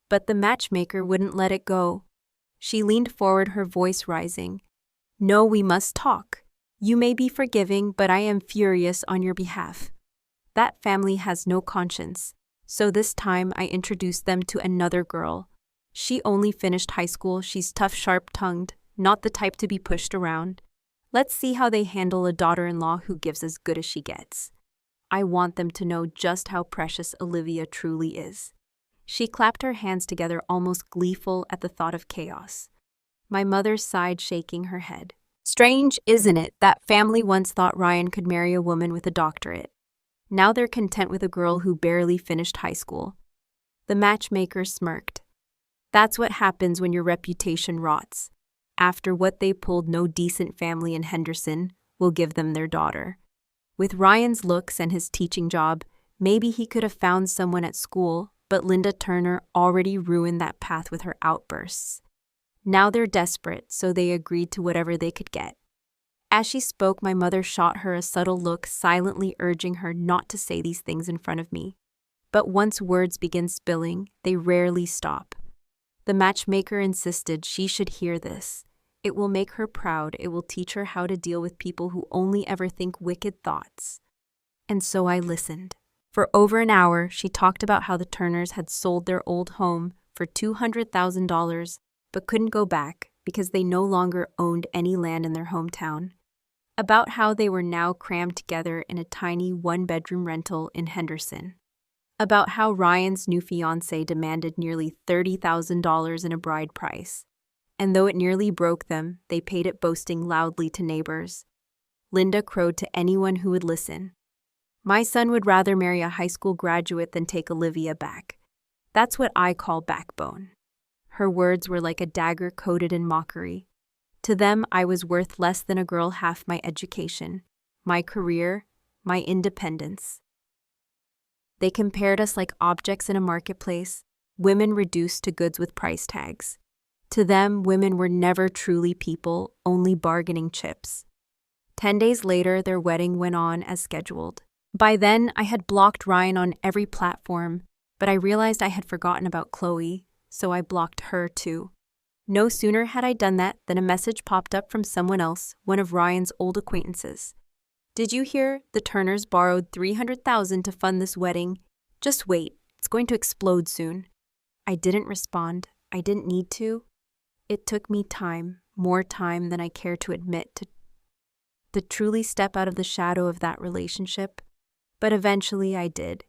But the matchmaker wouldn't let it go. She leaned forward, her voice rising. No, we must talk. You may be forgiving, but I am furious on your behalf. That family has no conscience. So this time I introduced them to another girl. She only finished high school. She's tough, sharp-tongued, not the type to be pushed around. Let's see how they handle a daughter-in-law who gives as good as she gets. I want them to know just how precious Olivia truly is. She clapped her hands together, almost gleeful at the thought of chaos. My mother sighed, shaking her head. Strange, isn't it, that family once thought Ryan could marry a woman with a doctorate. Now they're content with a girl who barely finished high school. The matchmaker smirked. That's what happens when your reputation rots. After what they pulled, no decent family in Henderson will give them their daughter. With Ryan's looks and his teaching job, maybe he could have found someone at school, but Linda Turner already ruined that path with her outbursts. Now they're desperate, so they agreed to whatever they could get. As she spoke, my mother shot her a subtle look, silently urging her not to say these things in front of me. But once words begin spilling, they rarely stop. The matchmaker insisted she should hear this. It will make her proud. It will teach her how to deal with people who only ever think wicked thoughts. And so I listened. For over an hour, she talked about how the Turners had sold their old home for $200,000, but couldn't go back because they no longer owned any land in their hometown. About how they were now crammed together in a tiny one-bedroom rental in Henderson. About how Ryan's new fiancé demanded nearly $30,000 in a bride price. And though it nearly broke them, they paid it, boasting loudly to neighbors. Linda crowed to anyone who would listen. My son would rather marry a high school graduate than take Olivia back. That's what I call backbone. Her words were like a dagger coated in mockery. To them, I was worth less than a girl half my education, my career, my independence. They compared us like objects in a marketplace, women reduced to goods with price tags. To them, women were never truly people, only bargaining chips. 10 days later, their wedding went on as scheduled. By then, I had blocked Ryan on every platform, but I realized I had forgotten about Chloe, so I blocked her too. No sooner had I done that than a message popped up from someone else, one of Ryan's old acquaintances. Did you hear? The Turners borrowed $300,000 to fund this wedding. Just wait, it's going to explode soon. I didn't respond. I didn't need to. It took me time, more time than I care to admit, to truly step out of the shadow of that relationship. But eventually I did.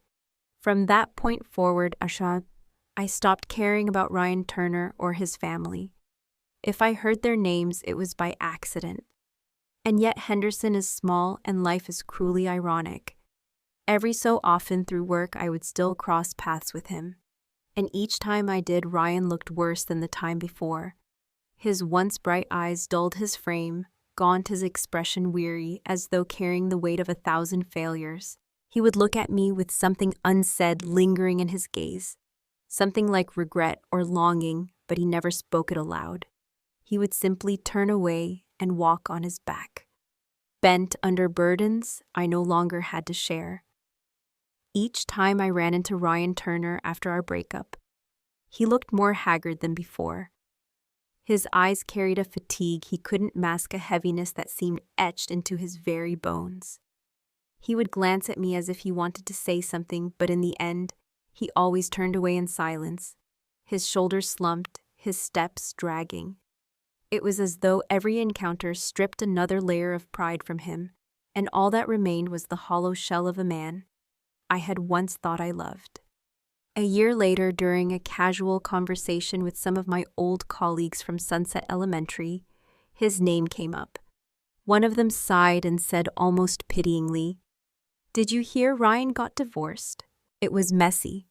From that point forward, I stopped caring about Ryan Turner or his family. If I heard their names, it was by accident. And yet Henderson is small and life is cruelly ironic. Every so often through work, I would still cross paths with him. And each time I did, Ryan looked worse than the time before. His once bright eyes dulled his frame, gaunt, his expression weary, as though carrying the weight of 1,000 failures. He would look at me with something unsaid lingering in his gaze. Something like regret or longing, but he never spoke it aloud. He would simply turn away and walk on his back. Bent under burdens I no longer had to share. Each time I ran into Ryan Turner after our breakup, he looked more haggard than before. His eyes carried a fatigue he couldn't mask, a heaviness that seemed etched into his very bones. He would glance at me as if he wanted to say something, but in the end, he always turned away in silence, his shoulders slumped, his steps dragging. It was as though every encounter stripped another layer of pride from him, and all that remained was the hollow shell of a man I had once thought I loved. A year later, during a casual conversation with some of my old colleagues from Sunset Elementary, his name came up. One of them sighed and said almost pityingly, "Did you hear Ryan got divorced? It was messy."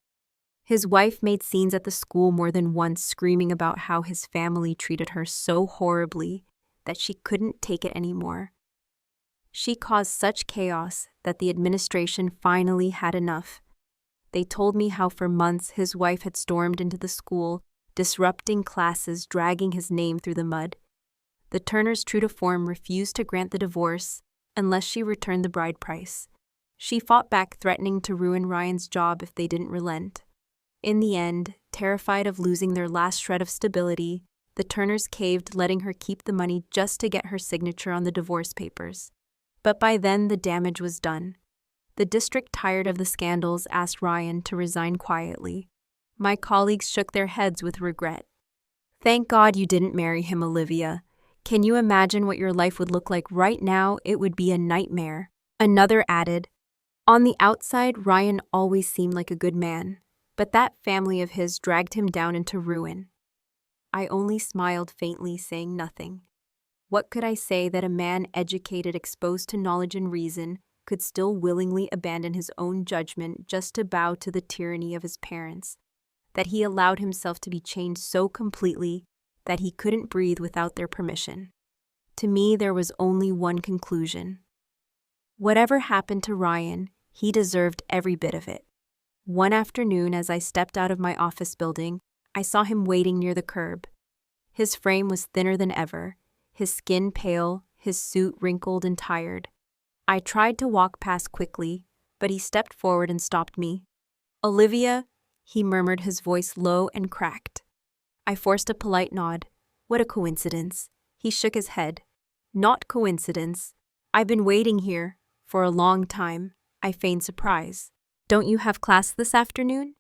His wife made scenes at the school more than once, screaming about how his family treated her so horribly that she couldn't take it anymore. She caused such chaos that the administration finally had enough. They told me how for months his wife had stormed into the school, disrupting classes, dragging his name through the mud. The Turners, true to form, refused to grant the divorce unless she returned the bride price. She fought back, threatening to ruin Ryan's job if they didn't relent. In the end, terrified of losing their last shred of stability, the Turners caved, letting her keep the money just to get her signature on the divorce papers. But by then, the damage was done. The district, tired of the scandals, asked Ryan to resign quietly. My colleagues shook their heads with regret. Thank God you didn't marry him, Olivia. Can you imagine what your life would look like right now? It would be a nightmare. Another added, on the outside, Ryan always seemed like a good man, but that family of his dragged him down into ruin. I only smiled faintly, saying nothing. What could I say that a man educated, exposed to knowledge and reason, could still willingly abandon his own judgment just to bow to the tyranny of his parents? That he allowed himself to be changed so completely that he couldn't breathe without their permission. To me, there was only one conclusion. Whatever happened to Ryan, he deserved every bit of it. One afternoon, as I stepped out of my office building, I saw him waiting near the curb. His frame was thinner than ever, his skin pale, his suit wrinkled and tired. I tried to walk past quickly, but he stepped forward and stopped me. Olivia, he murmured, his voice low and cracked. I forced a polite nod. What a coincidence. He shook his head. Not coincidence. I've been waiting here for a long time. I feigned surprise. Don't you have class this afternoon?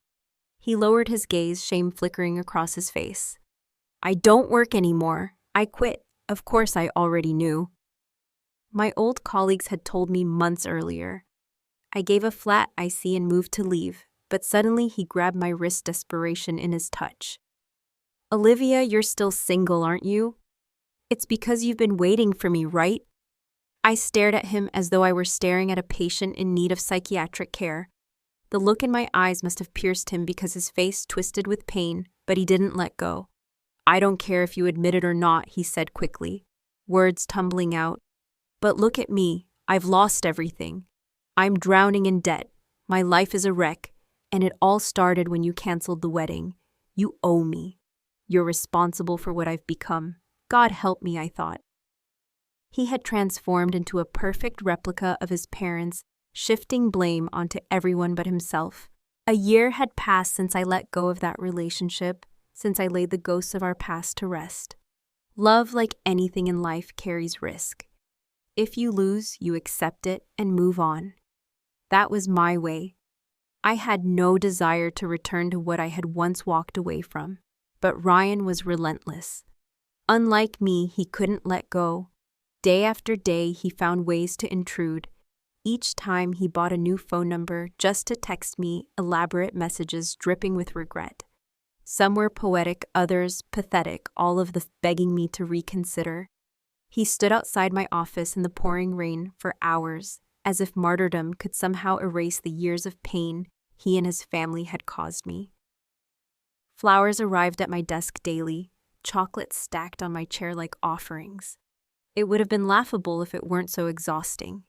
He lowered his gaze, shame flickering across his face. I don't work anymore. I quit. Of course, I already knew. My old colleagues had told me months earlier. I gave a flat I see and moved to leave, but suddenly he grabbed my wrist, desperation in his touch. Olivia, you're still single, aren't you? It's because you've been waiting for me, right? I stared at him as though I were staring at a patient in need of psychiatric care. The look in my eyes must have pierced him because his face twisted with pain, but he didn't let go. I don't care if you admit it or not, he said quickly, words tumbling out. But look at me, I've lost everything. I'm drowning in debt, my life is a wreck, and it all started when you canceled the wedding. You owe me. You're responsible for what I've become. God help me, I thought. He had transformed into a perfect replica of his parents, shifting blame onto everyone but himself. A year had passed since I let go of that relationship, since I laid the ghosts of our past to rest. Love, like anything in life, carries risk. If you lose, you accept it and move on. That was my way. I had no desire to return to what I had once walked away from, but Ryan was relentless. Unlike me, he couldn't let go. Day after day, he found ways to intrude. Each time he bought a new phone number just to text me elaborate messages dripping with regret. Some were poetic, others pathetic, all of them begging me to reconsider. He stood outside my office in the pouring rain for hours, as if martyrdom could somehow erase the years of pain he and his family had caused me. Flowers arrived at my desk daily, chocolates stacked on my chair like offerings. It would have been laughable if it weren't so exhausting.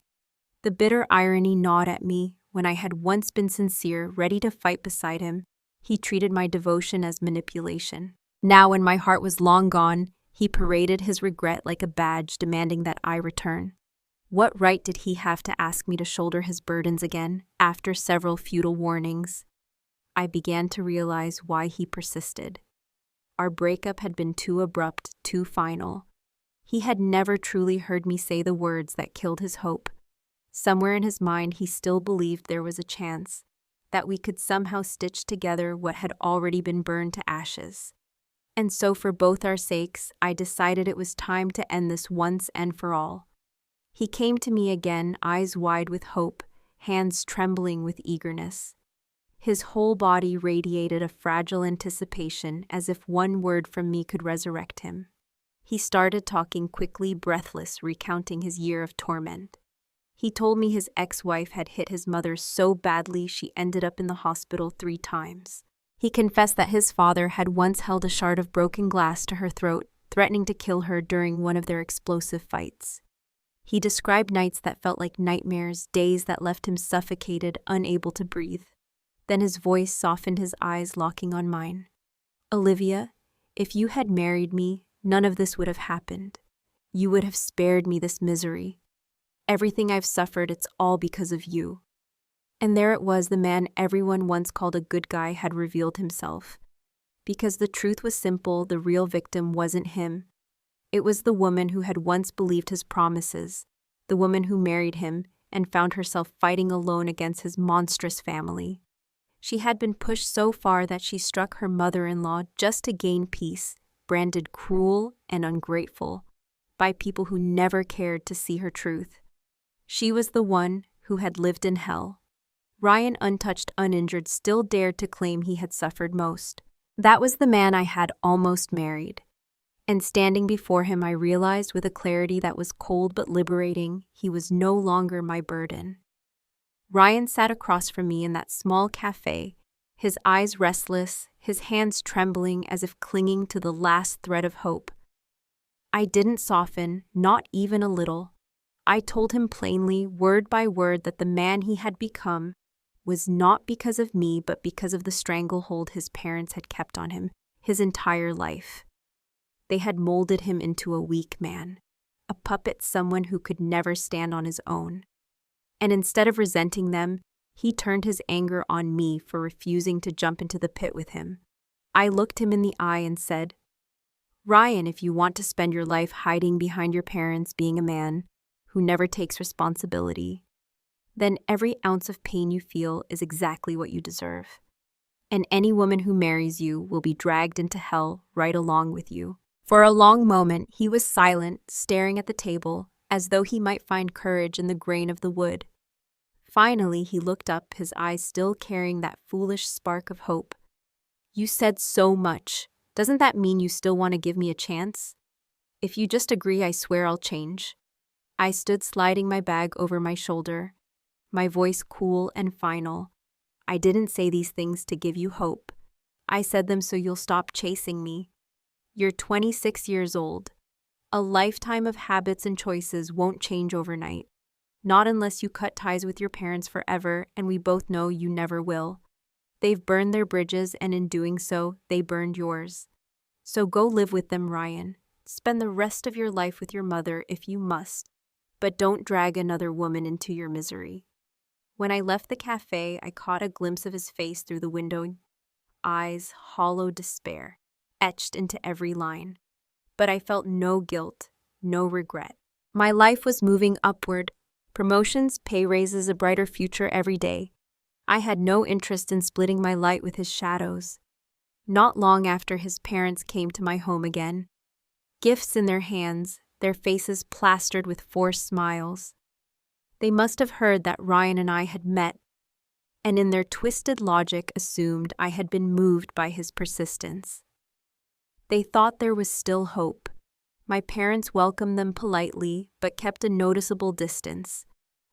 The bitter irony gnawed at me. When I had once been sincere, ready to fight beside him, he treated my devotion as manipulation. Now, when my heart was long gone, he paraded his regret like a badge, demanding that I return. What right did he have to ask me to shoulder his burdens again, after several futile warnings? I began to realize why he persisted. Our breakup had been too abrupt, too final. He had never truly heard me say the words that killed his hope. Somewhere in his mind, he still believed there was a chance, that we could somehow stitch together what had already been burned to ashes. And so, for both our sakes, I decided it was time to end this once and for all. He came to me again, eyes wide with hope, hands trembling with eagerness. His whole body radiated a fragile anticipation, as if one word from me could resurrect him. He started talking quickly, breathless, recounting his year of torment. He told me his ex-wife had hit his mother so badly she ended up in the hospital 3 times. He confessed that his father had once held a shard of broken glass to her throat, threatening to kill her during one of their explosive fights. He described nights that felt like nightmares, days that left him suffocated, unable to breathe. Then his voice softened, his eyes locking on mine. Olivia, if you had married me, none of this would have happened. You would have spared me this misery. Everything I've suffered, it's all because of you. And there it was, the man everyone once called a good guy had revealed himself. Because the truth was simple, the real victim wasn't him. It was the woman who had once believed his promises, the woman who married him and found herself fighting alone against his monstrous family. She had been pushed so far that she struck her mother-in-law just to gain peace, branded cruel and ungrateful by people who never cared to see her truth. She was the one who had lived in hell. Ryan, untouched, uninjured, still dared to claim he had suffered most. That was the man I had almost married. And standing before him, I realized with a clarity that was cold but liberating, he was no longer my burden. Ryan sat across from me in that small cafe, his eyes restless, his hands trembling as if clinging to the last thread of hope. I didn't soften, not even a little. I told him plainly, word by word, that the man he had become was not because of me, but because of the stranglehold his parents had kept on him his entire life. They had molded him into a weak man, a puppet, someone who could never stand on his own. And instead of resenting them, he turned his anger on me for refusing to jump into the pit with him. I looked him in the eye and said, "Ryan, if you want to spend your life hiding behind your parents being a man who never takes responsibility, then every ounce of pain you feel is exactly what you deserve. And any woman who marries you will be dragged into hell right along with you." For a long moment, he was silent, staring at the table, as though he might find courage in the grain of the wood. Finally, he looked up, his eyes still carrying that foolish spark of hope. "You said so much. Doesn't that mean you still want to give me a chance? If you just agree, I swear I'll change." I stood, sliding my bag over my shoulder, my voice cool and final. "I didn't say these things to give you hope. I said them so you'll stop chasing me. You're 26 years old. A lifetime of habits and choices won't change overnight. Not unless you cut ties with your parents forever, and we both know you never will. They've burned their bridges, and in doing so, they burned yours. So go live with them, Ryan. Spend the rest of your life with your mother if you must, but don't drag another woman into your misery." When I left the cafe, I caught a glimpse of his face through the window, eyes hollow despair, etched into every line. But I felt no guilt, no regret. My life was moving upward. Promotions, pay raises, a brighter future every day. I had no interest in splitting my light with his shadows. Not long after, his parents came to my home again. Gifts in their hands, their faces plastered with forced smiles. They must have heard that Ryan and I had met, and in their twisted logic assumed I had been moved by his persistence. They thought there was still hope. My parents welcomed them politely, but kept a noticeable distance.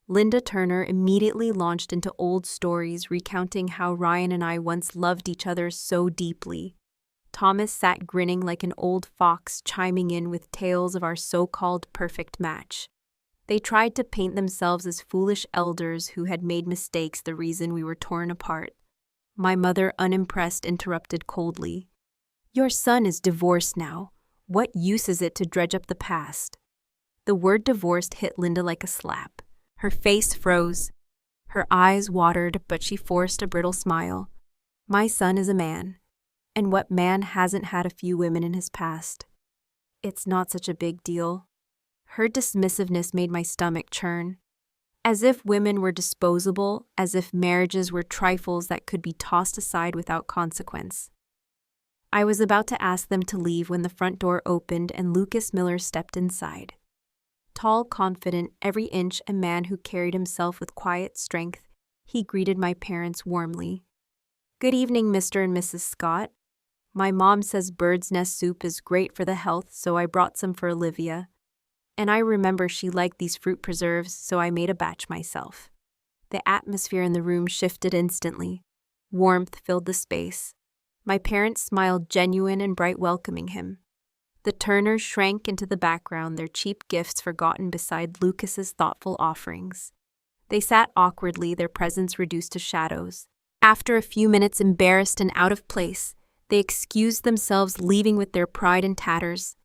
Linda Turner immediately launched into old stories recounting how Ryan and I once loved each other so deeply. Thomas sat grinning like an old fox, chiming in with tales of our so-called perfect match. They tried to paint themselves as foolish elders who had made mistakes the reason we were torn apart. My mother, unimpressed, interrupted coldly. "Your son is divorced now. What use is it to dredge up the past?" The word divorced hit Linda like a slap. Her face froze. Her eyes watered, but she forced a brittle smile. "My son is a man. And what man hasn't had a few women in his past? It's not such a big deal." Her dismissiveness made my stomach churn. As if women were disposable, as if marriages were trifles that could be tossed aside without consequence. I was about to ask them to leave when the front door opened and Lucas Miller stepped inside. Tall, confident, every inch a man who carried himself with quiet strength, he greeted my parents warmly. "Good evening, Mr. and Mrs. Scott. My mom says bird's nest soup is great for the health, so I brought some for Olivia. And I remember she liked these fruit preserves, so I made a batch myself." The atmosphere in the room shifted instantly. Warmth filled the space. My parents smiled, genuine and bright, welcoming him. The Turners shrank into the background, their cheap gifts forgotten beside Lucas's thoughtful offerings. They sat awkwardly, their presence reduced to shadows. After a few minutes, embarrassed and out of place, they excused themselves, leaving with their pride in tatters.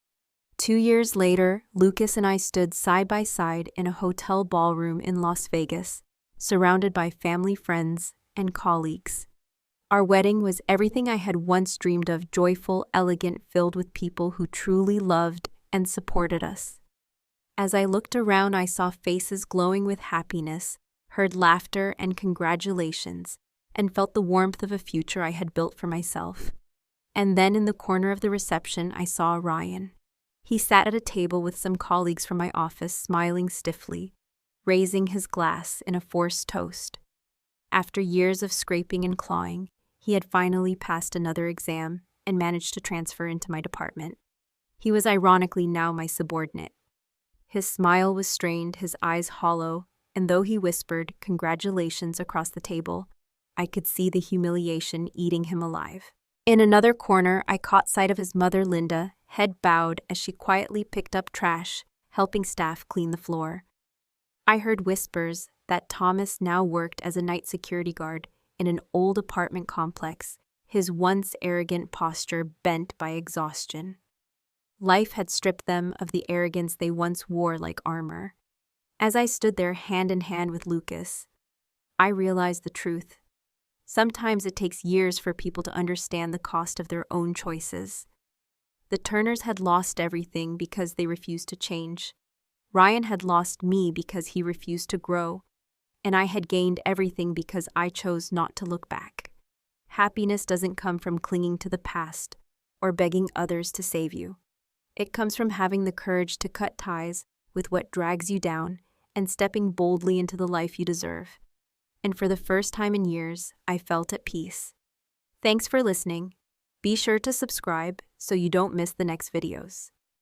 2 years later, Lucas and I stood side by side in a hotel ballroom in Las Vegas. surrounded by family, friends, and colleagues. Our wedding was everything I had once dreamed of, joyful, elegant, filled with people who truly loved and supported us. As I looked around, I saw faces glowing with happiness, heard laughter and congratulations, and felt the warmth of a future I had built for myself. And then in the corner of the reception, I saw Ryan. He sat at a table with some colleagues from my office, smiling stiffly, raising his glass in a forced toast. After years of scraping and clawing, he had finally passed another exam and managed to transfer into my department. He was ironically now my subordinate. His smile was strained, his eyes hollow, and though he whispered congratulations across the table, I could see the humiliation eating him alive. In another corner, I caught sight of his mother, Linda, head bowed as she quietly picked up trash, helping staff clean the floor. I heard whispers that Thomas now worked as a night security guard in an old apartment complex, his once arrogant posture bent by exhaustion. Life had stripped them of the arrogance they once wore like armor. As I stood there hand in hand with Lucas, I realized the truth. Sometimes it takes years for people to understand the cost of their own choices. The Turners had lost everything because they refused to change. Ryan had lost me because he refused to grow, and I had gained everything because I chose not to look back. Happiness doesn't come from clinging to the past or begging others to save you. It comes from having the courage to cut ties with what drags you down and stepping boldly into the life you deserve. And for the first time in years, I felt at peace. Thanks for listening. Be sure to subscribe so you don't miss the next videos.